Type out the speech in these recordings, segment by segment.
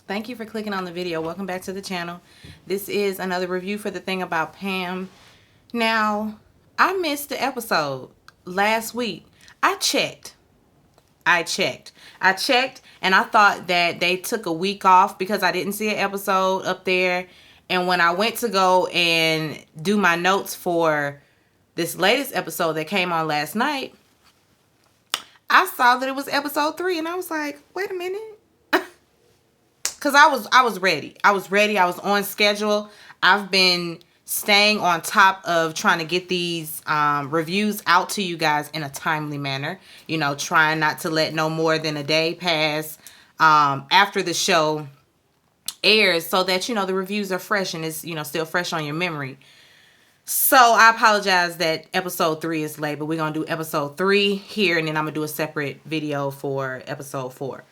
Thank you for clicking on the video. Welcome back to the channel. This is another review for the thing about Pam. Now, I missed the episode last week. I checked and I thought that they took a week off because I didn't see an episode up there. And when I went to go and do my notes for this latest episode that came on last night, I saw that it was episode 3 and I was like, wait a minute. Cause I was ready. I was on schedule. I've been staying on top of trying to get these reviews out to you guys in a timely manner. You know, trying not to let no more than a day pass after the show airs, so that, you know, the reviews are fresh and it's, you know, still fresh on your memory. So I apologize that episode 3 is late, but we're gonna do episode 3 here, and then I'm gonna do a separate video for episode 4.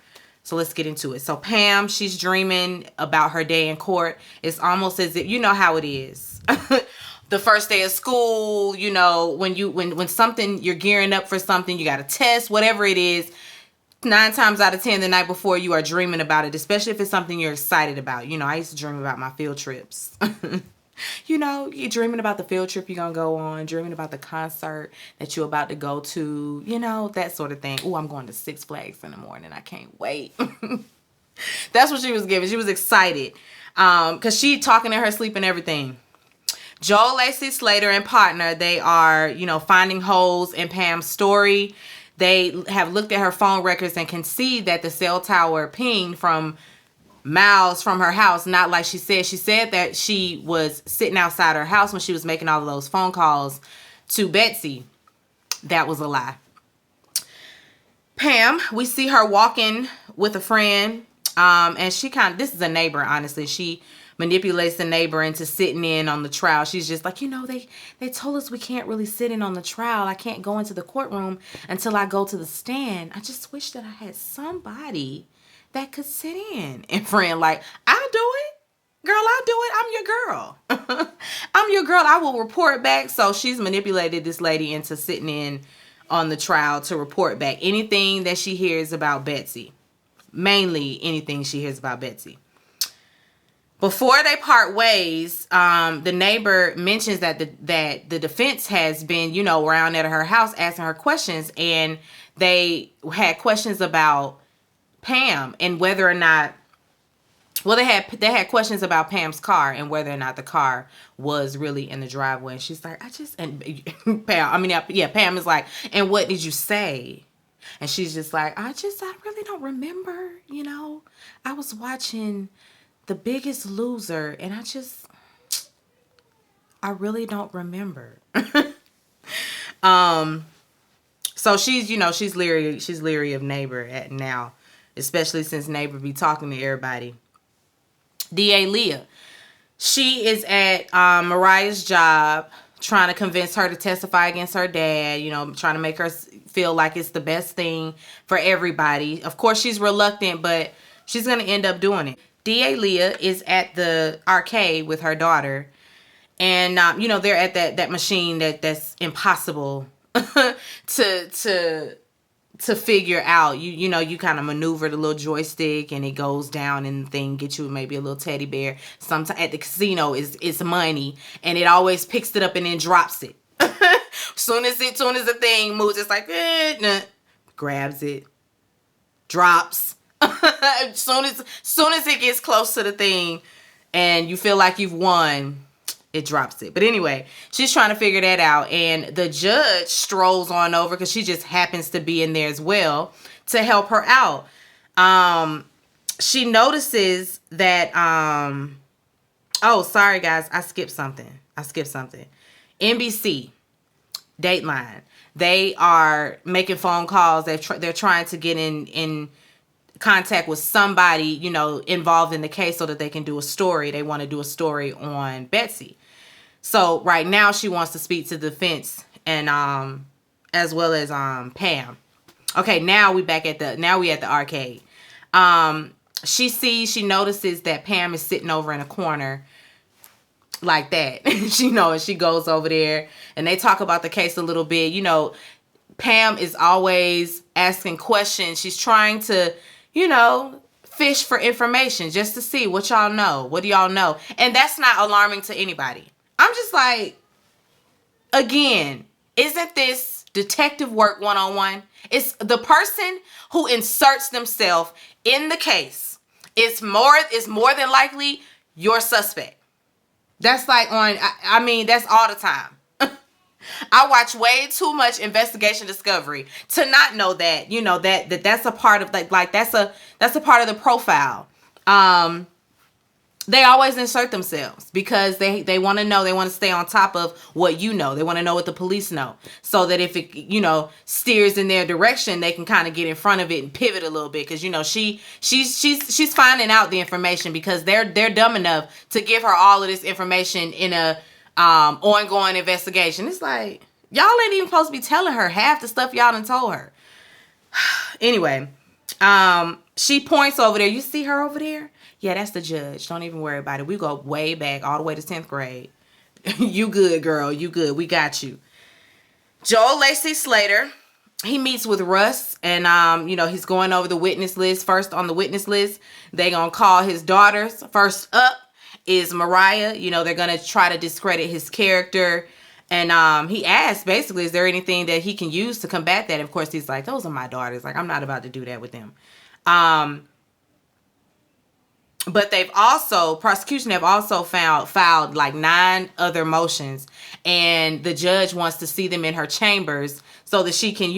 So let's get into it. So Pam, she's dreaming about her day in court. It's almost as if, you know how it is. The first day of school, you know, when something, you're gearing up for something, you got a test, whatever it is, 9 times out of 10 the night before you are dreaming about it, especially if it's something you're excited about. You know, I used to dream about my field trips. You know, you're dreaming about the field trip you're going to go on, dreaming about the concert that you're about to go to, you know, that sort of thing. Oh, I'm going to Six Flags in the morning. I can't wait. That's what she was giving. She was excited because she talking in her sleep and everything. Joel, Lacey, Slater, and partner, they are, you know, finding holes in Pam's story. They have looked at her phone records and can see that the cell tower pinged from miles from her house, not like she said. She said that she was sitting outside her house when she was making all of those phone calls to Betsy. That was a lie. Pam, we see her walking with a friend, and she this is a neighbor, honestly. She manipulates the neighbor into sitting in on the trial. She's just like, you know, they told us we can't really sit in on the trial. I can't go into the courtroom until I go to the stand. I just wish that I had somebody that could sit in. And friend like, I'll do it. Girl, I'll do it. I'm your girl. I'm your girl. I will report back. So she's manipulated this lady into sitting in on the trial to report back anything that she hears about Betsy. Mainly anything she hears about Betsy. Before they part ways, the neighbor mentions that the defense has been, you know, around at her house asking her questions, and they had questions about Pam and whether or not, well, they had questions about Pam's car and whether or not the car was really in the driveway. And she's like, Pam is like, and what did you say? And she's just like, I really don't remember, you know. I was watching The Biggest Loser and I really don't remember. So she's, you know, she's leery of neighbor at now, especially since neighbor be talking to everybody. DA Leah, she is at Mariah's job trying to convince her to testify against her dad, you know, trying to make her feel like it's the best thing for everybody. Of course, she's reluctant, but she's going to end up doing it. DA Leah is at the arcade with her daughter, and you know, they're at that machine that's impossible to figure out. You know, you kind of maneuver the little joystick and it goes down and the thing gets you maybe a little teddy bear. Sometimes at the casino it's money, and it always picks it up and then drops it. soon as the thing moves, it's like grabs it, drops. soon as it gets close to the thing and you feel like you've won, it drops it. But anyway, she's trying to figure that out, and the judge strolls on over because she just happens to be in there as well to help her out. She notices that oh, sorry guys, I skipped something. NBC, Dateline, they are making phone calls. They're trying to get in contact with somebody, you know, involved in the case so that they can do a story. They want to do a story on Betsy. So right now she wants to speak to the defense and as well as Pam. Okay, now we at the arcade. She notices that Pam is sitting over in a corner like that. And she goes over there and they talk about the case a little bit. You know, Pam is always asking questions. She's trying to, fish for information just to see what y'all know. What do y'all know? And that's not alarming to anybody. I'm just like, again, isn't this detective work 101? It's the person who inserts themselves in the case is more than likely your suspect. That's like I mean, that's all the time. I watch way too much investigation discovery to not know that, that's a part of like that's a part of the profile. They always insert themselves because they want to know, they want to stay on top of what you know. They want to know what the police know, so that if it, steers in their direction, they can kind of get in front of it and pivot a little bit. Because, she's finding out the information because they're dumb enough to give her all of this information in a ongoing investigation. It's like, y'all ain't even supposed to be telling her half the stuff y'all done told her. Anyway, she points over there. You see her over there? Yeah, that's the judge. Don't even worry about it. We go way back, all the way to 10th grade. You good, girl. You good. We got you. Joel Lacey Slater, he meets with Russ, and he's going over the witness list. First on the witness list, they gonna call his daughters. First up is Mariah. They're gonna try to discredit his character. And he asked, basically, is there anything that he can use to combat that? Of course, he's like, those are my daughters. Like, I'm not about to do that with them. But prosecution have also filed like 9 other motions, and the judge wants to see them in her chambers so that she can,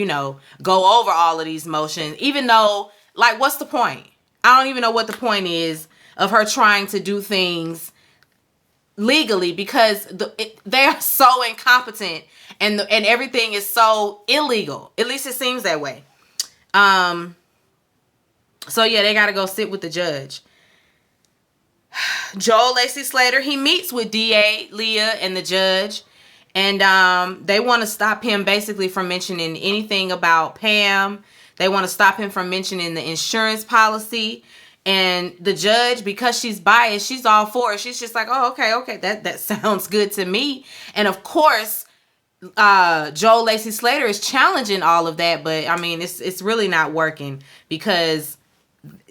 go over all of these motions, even though, like, what's the point? I don't even know what the point is of her trying to do things legally, because they are so incompetent and everything is so illegal. At least it seems that way. So yeah, they got to go sit with the judge. Joel Lacey Slater, he meets with DA, Leah, and the judge, and they want to stop him basically from mentioning anything about Pam. They want to stop him from mentioning the insurance policy. And the judge, because she's biased, she's all for it. She's just like, oh, okay, that sounds good to me. And of course, Joel Lacey Slater is challenging all of that, but I mean, it's really not working because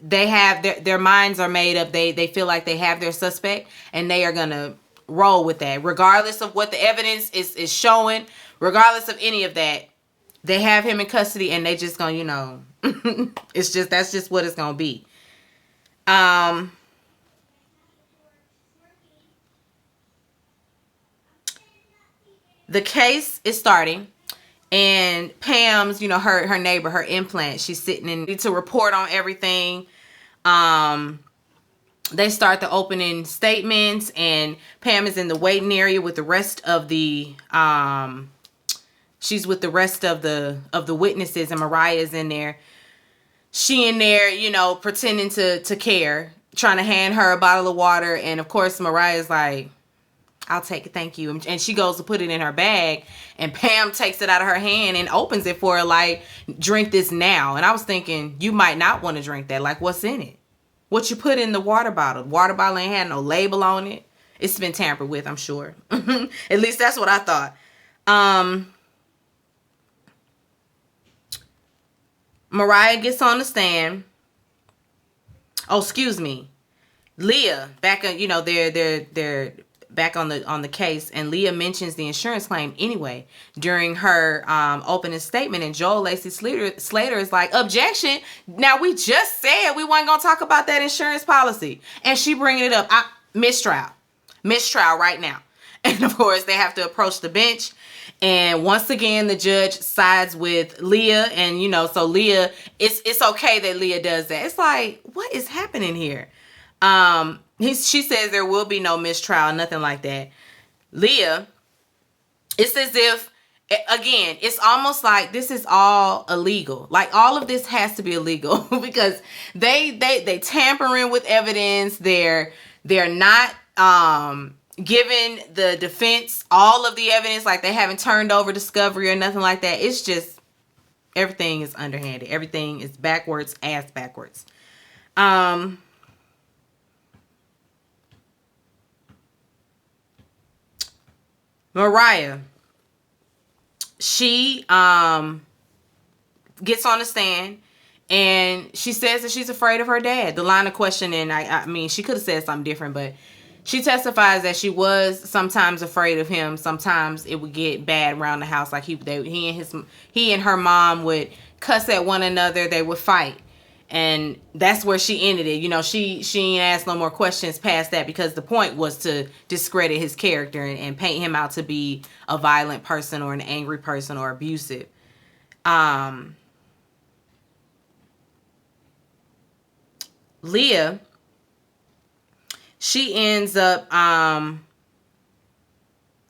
they have their minds are made up. They feel like they have their suspect, and they are gonna roll with that, regardless of what the evidence is showing. Regardless of any of that, they have him in custody, and they just gonna, that's just what it's gonna be. The case is starting, and Pam's, her neighbor, her implant, she's sitting in to report on everything. They start the opening statements, and Pam is in the waiting area with the rest of the she's with the rest of the witnesses, and Mariah is in there. She in there, pretending to care, trying to hand her a bottle of water, and of course Mariah's like, I'll take it, thank you. And she goes to put it in her bag, and Pam takes it out of her hand and opens it for her, like, drink this now. And I was thinking, you might not want to drink that. Like, what's in it? What you put in the water bottle? Water bottle ain't had no label on it. It's been tampered with, I'm sure. At least that's what I thought. Mariah gets on the stand. Oh, excuse me. Leah, back on, they're back on the case, and Leah mentions the insurance claim anyway during her opening statement, and Joel Lacey Slater is like, objection. Now, we just said we weren't gonna talk about that insurance policy, and she bringing it up. Mistrial right now. And of course they have to approach the bench, and once again the judge sides with Leah, and so Leah, it's okay that Leah does that. It's like, what is happening here? She says there will be no mistrial, nothing like that. Leah, it's as if, again, it's almost like this is all illegal. Like, all of this has to be illegal because they tampering with evidence. They're not giving the defense all of the evidence. Like, they haven't turned over discovery or nothing like that. It's just, everything is underhanded. Everything is backwards. Mariah, she gets on the stand, And she says that she's afraid of her dad. The line of questioning, I mean, she could have said something different, but she testifies that she was sometimes afraid of him. Sometimes it would get bad around the house. Like he and her mom would cuss at one another. They would fight. And that's where she ended it. You know, she ain't asked no more questions past that, because the point was to discredit his character and paint him out to be a violent person or an angry person or abusive. Leah, she ends up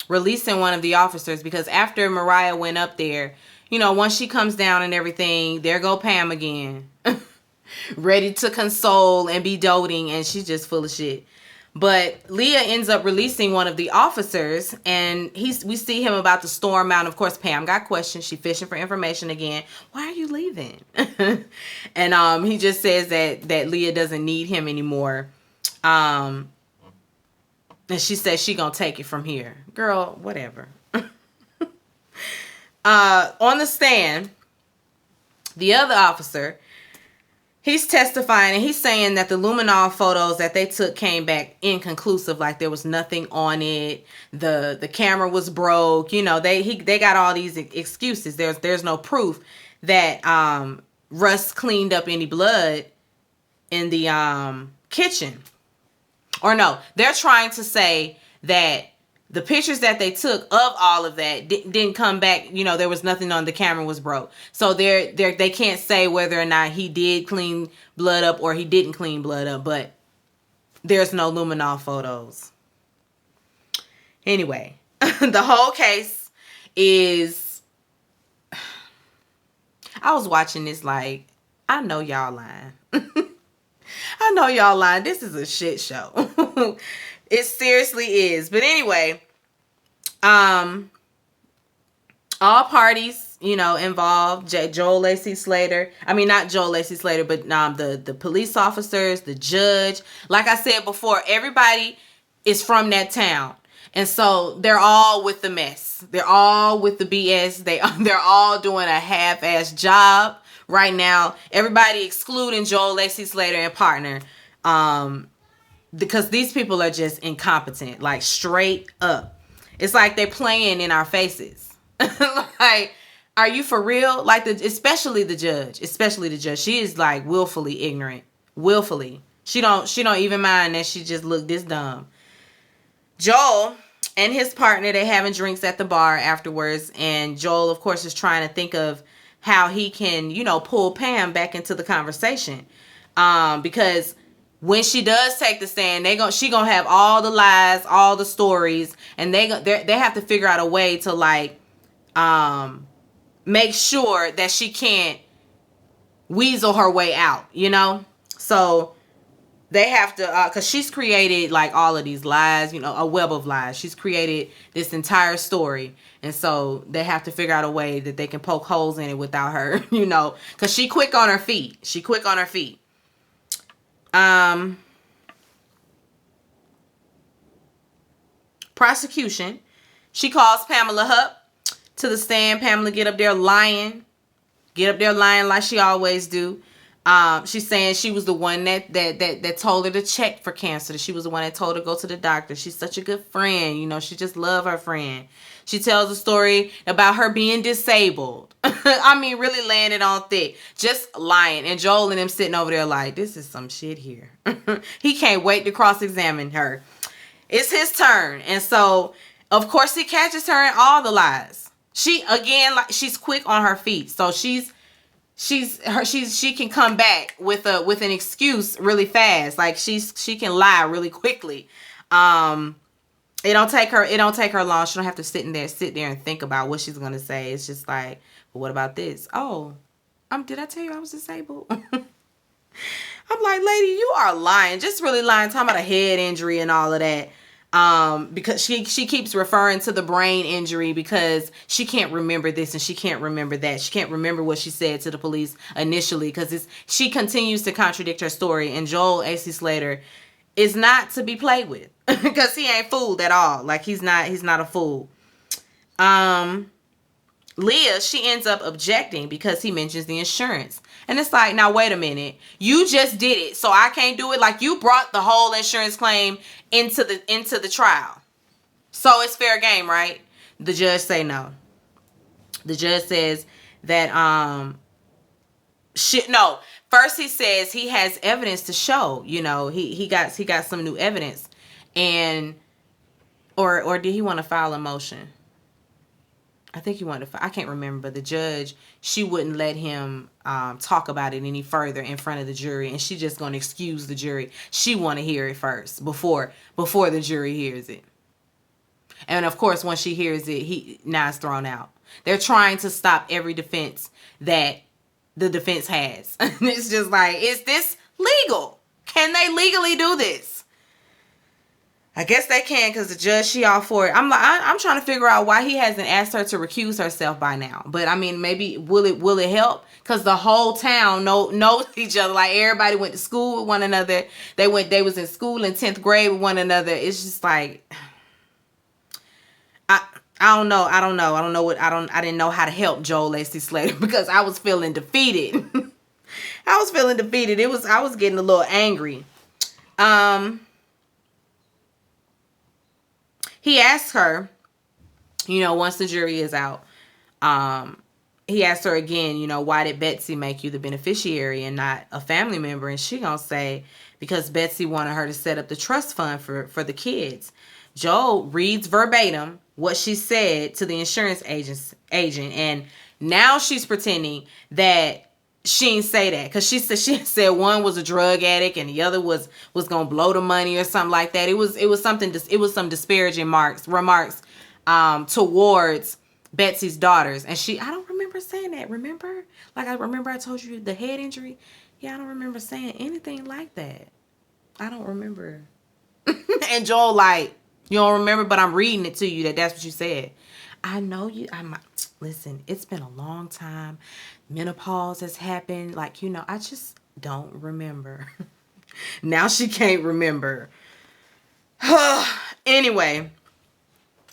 releasing one of the officers, because after Mariah went up there, you know, once she comes down and everything, there go Pam again. Ready to console and be doting, and she's just full of shit. But Leah ends up releasing one of the officers, and we see him about to storm out. And of course, Pam got questions. She fishing for information again. Why are you leaving? And he just says that Leah doesn't need him anymore. And she says she gonna take it from here. Girl, whatever. On the stand, the other officer, he's testifying, and he's saying that the luminol photos that they took came back inconclusive. Like there was nothing on it. The camera was broke. You know, they got all these excuses. There's no proof that Russ cleaned up any blood in the kitchen. Or no, they're trying to say that the pictures that they took of all of that didn't come back. You know, there was nothing on the camera, was broke. So they can't say whether or not he did clean blood up or he didn't clean blood up. But there's no luminol photos. Anyway, the whole case is... I was watching this like, I know y'all lying. I know y'all lying. This is a shit show. It seriously is. But anyway, all parties, you know, involved. Joel Lacey Slater. I mean, not Joel Lacey Slater, but the police officers, the judge. Like I said before, everybody is from that town. And so they're all with the mess. They're all with the BS. They're all doing a half-ass job right now. Everybody excluding Joel Lacey Slater and partner. Because these people are just incompetent, like straight up. It's like they're playing in our faces. Like, are you for real? Like, especially the judge. She is like willfully ignorant. Willfully. She don't even mind that she just looked this dumb. Joel and his partner, they having drinks at the bar afterwards. And Joel, of course, is trying to think of how he can, you know, pull Pam back into the conversation. Because when she does take the stand, she gonna have all the lies, all the stories, and they have to figure out a way to like make sure that she can't weasel her way out, you know. So they have to, because she's created like all of these lies, you know, a web of lies. She's created this entire story, and so they have to figure out a way that they can poke holes in it without her, you know, because she quick on her feet. Prosecution, she calls Pamela Hupp to the stand. Pamela get up there lying like she always do. She's saying she was the one that told her to check for cancer. She was the one that told her to go to the doctor. She's such a good friend, you know. She just love her friend. She tells a story about her being disabled. I mean, really laying it on thick. Just lying. And Joel and them sitting over there like, this is some shit here. He can't wait to cross-examine her. It's his turn. And so, of course, he catches her in all the lies. She, again, like, she's quick on her feet. So she can come back with an excuse really fast. Like she can lie really quickly. It don't take her long. She don't have to sit there and think about what she's gonna say. It's just like, well, what about this? Oh, did I tell you I was disabled? I'm like, lady, you are lying. Just really lying, talking about a head injury and all of that. Because she keeps referring to the brain injury because she can't remember this and she can't remember that. She can't remember what she said to the police initially because she continues to contradict her story. And Joel A.C. Slater is not to be played with because he ain't fooled at all. Like he's not a fool. Leah, she ends up objecting because he mentions the insurance. And it's like, now wait a minute. You just did it, so I can't do it? Like, you brought the whole insurance claim into the trial. So it's fair game, right? The judge say no. The judge says that no. First he says he has evidence to show, he got some new evidence. And or did he want to file a motion? I think he wanted to. I can't remember. But the judge, she wouldn't let him talk about it any further in front of the jury, and she just gonna excuse the jury. She want to hear it first before the jury hears it. And of course, once she hears it, now it's thrown out. They're trying to stop every defense that the defense has. It's just like, is this legal? Can they legally do this? I guess they can, because the judge, she all for it. I'm trying to figure out why he hasn't asked her to recuse herself by now. But I mean, maybe will it help? Because the whole town knows each other. Like, everybody went to school with one another. They was in school in 10th grade with one another. It's just like, I don't know. I didn't know how to help Joel Lacey Slater because I was feeling defeated. I was getting a little angry. He asked her, once the jury is out, he asked her again, why did Betsy make you the beneficiary and not a family member? And she gonna say, because Betsy wanted her to set up the trust fund for the kids. Joel reads verbatim what she said to the insurance agent, and now she's pretending that she didn't say that, because she said one was a drug addict and the other was gonna blow the money or something like that. It was some disparaging remarks towards Betsy's daughters, and I don't remember saying that. Remember, like, I remember I told you the head injury. Yeah, I don't remember saying anything like that. I don't remember. And Joel, like, you don't remember, but I'm reading it to you that's what you said. I know you. Listen, it's been a long time. Menopause has happened. Like, I just don't remember. Now she can't remember. Anyway,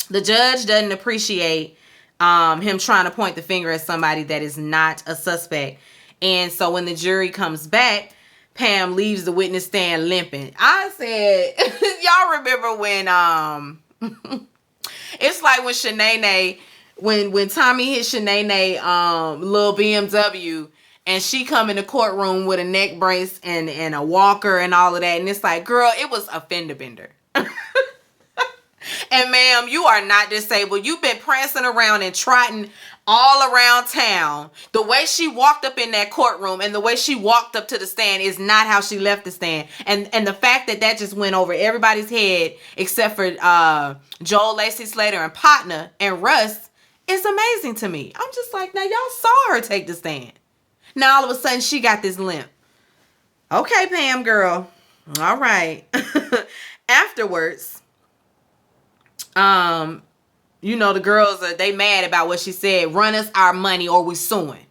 the judge doesn't appreciate him trying to point the finger at somebody that is not a suspect. And so when the jury comes back, Pam leaves the witness stand limping. I said, y'all remember when it's like when Shanae, when Tommy hit Shanae little BMW, and she come in the courtroom with a neck brace and a walker and all of that, and it's like, girl, it was a fender bender. And ma'am, you are not disabled. You've been prancing around and trotting all around town. The way she walked up in that courtroom and the way she walked up to the stand is not how she left the stand. And the fact that just went over everybody's head except for Joel Lacey Slater and Partner and Russ is amazing to me. I'm just like, now y'all saw her take the stand. Now all of a sudden she got this limp. Okay, Pam girl. All right. Afterwards, the girls they mad about what she said. Run us our money or we suing.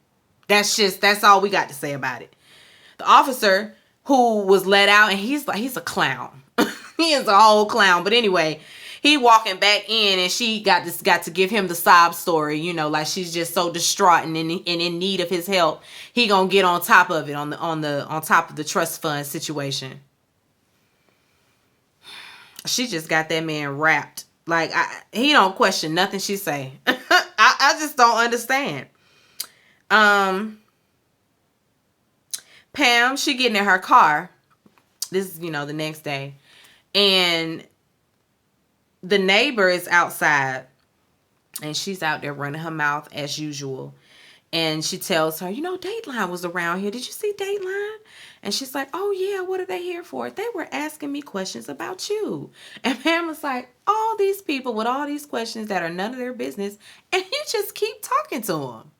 That's all we got to say about it. The officer who was let out, and he's a clown. He is a whole clown. But anyway, he walking back in, and she got to give him the sob story, like she's just so distraught and in need of his help. He gonna get on top of it on top of the trust fund situation. She just got that man wrapped. Like, he don't question nothing she say. I just don't understand. Pam, she getting in her car. This is, the next day. And the neighbor is outside. And she's out there running her mouth as usual. And she tells her, Dateline was around here. Did you see Dateline? And she's like, oh, yeah, what are they here for? They were asking me questions about you. And Pam was like, all these people with all these questions that are none of their business, and you just keep talking to them.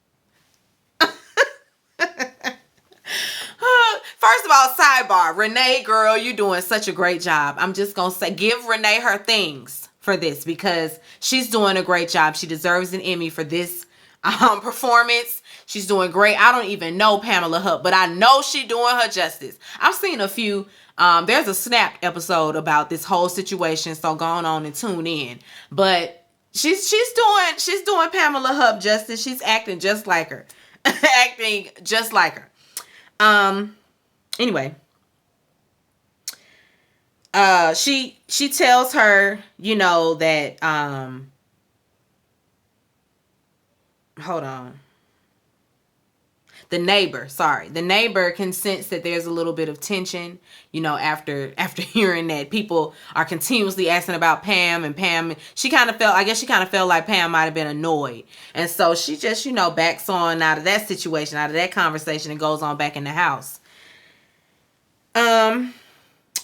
First of all, sidebar, Renee, girl, you're doing such a great job. I'm just going to say, give Renee her things for this because she's doing a great job. She deserves an Emmy for this performance. She's doing great. I don't even know Pamela Hupp, but I know she's doing her justice. I've seen a few. There's a Snap episode about this whole situation, so go on and tune in. But she's doing Pamela Hupp justice. She's acting just like her. Acting just like her. Anyway, she tells her, you know, that hold on. The neighbor can sense that there's a little bit of tension, you know, after hearing that people are continuously asking about Pam, and Pam, she kind of felt like Pam might have been annoyed. And so she just, you know, backs on out of that situation, out of that conversation, and goes on back in the house. And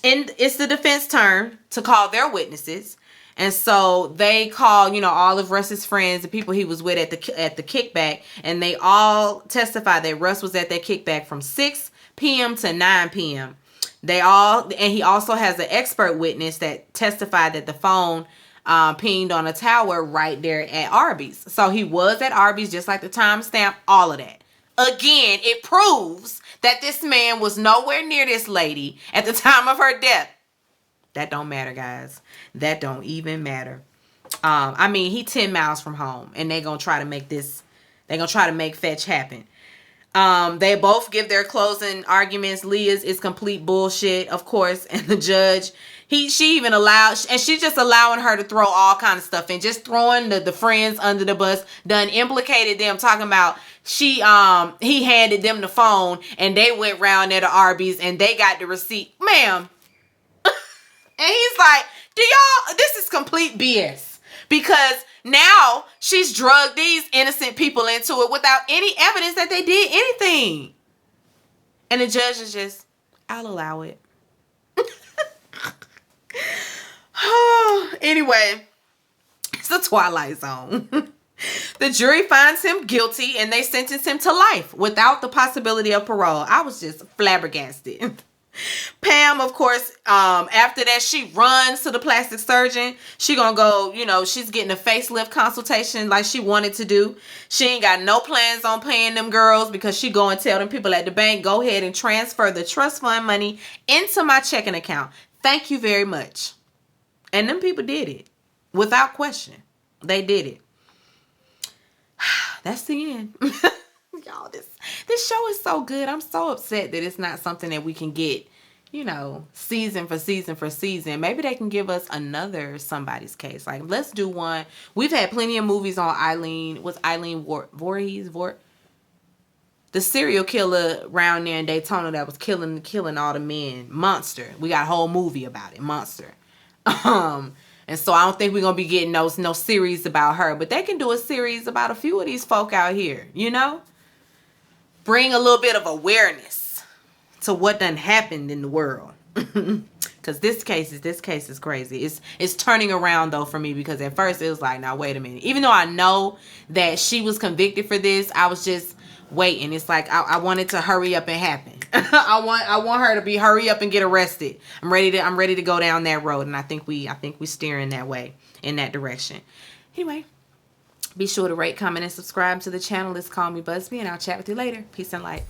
it's the defense turn to call their witnesses. And so they call, you know, all of Russ's friends, the people he was with at the kickback, and they all testify that Russ was at that kickback from 6 p.m. to 9 p.m. And he also has an expert witness that testified that the phone pinged on a tower right there at Arby's. So he was at Arby's, just like the timestamp, all of that. Again, it proves that this man was nowhere near this lady at the time of her death. That don't matter, guys. That don't even matter. I mean, he 10 miles from home, and they're going to try to make fetch happen. They both give their closing arguments. Leah's is complete bullshit, of course, and the judge, she's just allowing her to throw all kind of stuff in, just throwing the friends under the bus, done implicated them, talking about he handed them the phone, and they went round there to Arby's, and they got the receipt. Ma'am. And he's like, this is complete BS. Because now she's drugged these innocent people into it without any evidence that they did anything. And the judge is just, I'll allow it. Anyway, it's the Twilight Zone. The jury finds him guilty and they sentence him to life without the possibility of parole. I was just flabbergasted. Pam, of course, after that, she runs to the plastic surgeon. She gonna go, you know, she's getting a facelift consultation like she wanted to do. She ain't got no plans on paying them girls, because she go and tell them people at the bank, go ahead and transfer the trust fund money into my checking account. Thank you very much. And them people did it without question. They did it. That's the end. Y'all, this show is so good. I'm so upset that it's not something that we can get, you know, season for season. Maybe they can give us another Somebody's Case. Like, let's do one. We've had plenty of movies on Eileen Voorhees, the serial killer around there in Daytona that was killing all the men. Monster. We got a whole movie about it. Monster. And so I don't think we're gonna be getting no series about her, but they can do a series about a few of these folk out here, you know? Bring a little bit of awareness to what done happened in the world. Because this case is crazy. It's turning around though for me, because at first it was like, now wait a minute. Even though I know that she was convicted for this, I was just waiting. It's like I want it to hurry up and happen. I want her to hurry up and get arrested. I'm ready to go down that road, and I think we steering that way, in that direction. Anyway, be sure to rate, comment, and subscribe to the channel. It's Call Me Busby, and I'll chat with you later. Peace and light.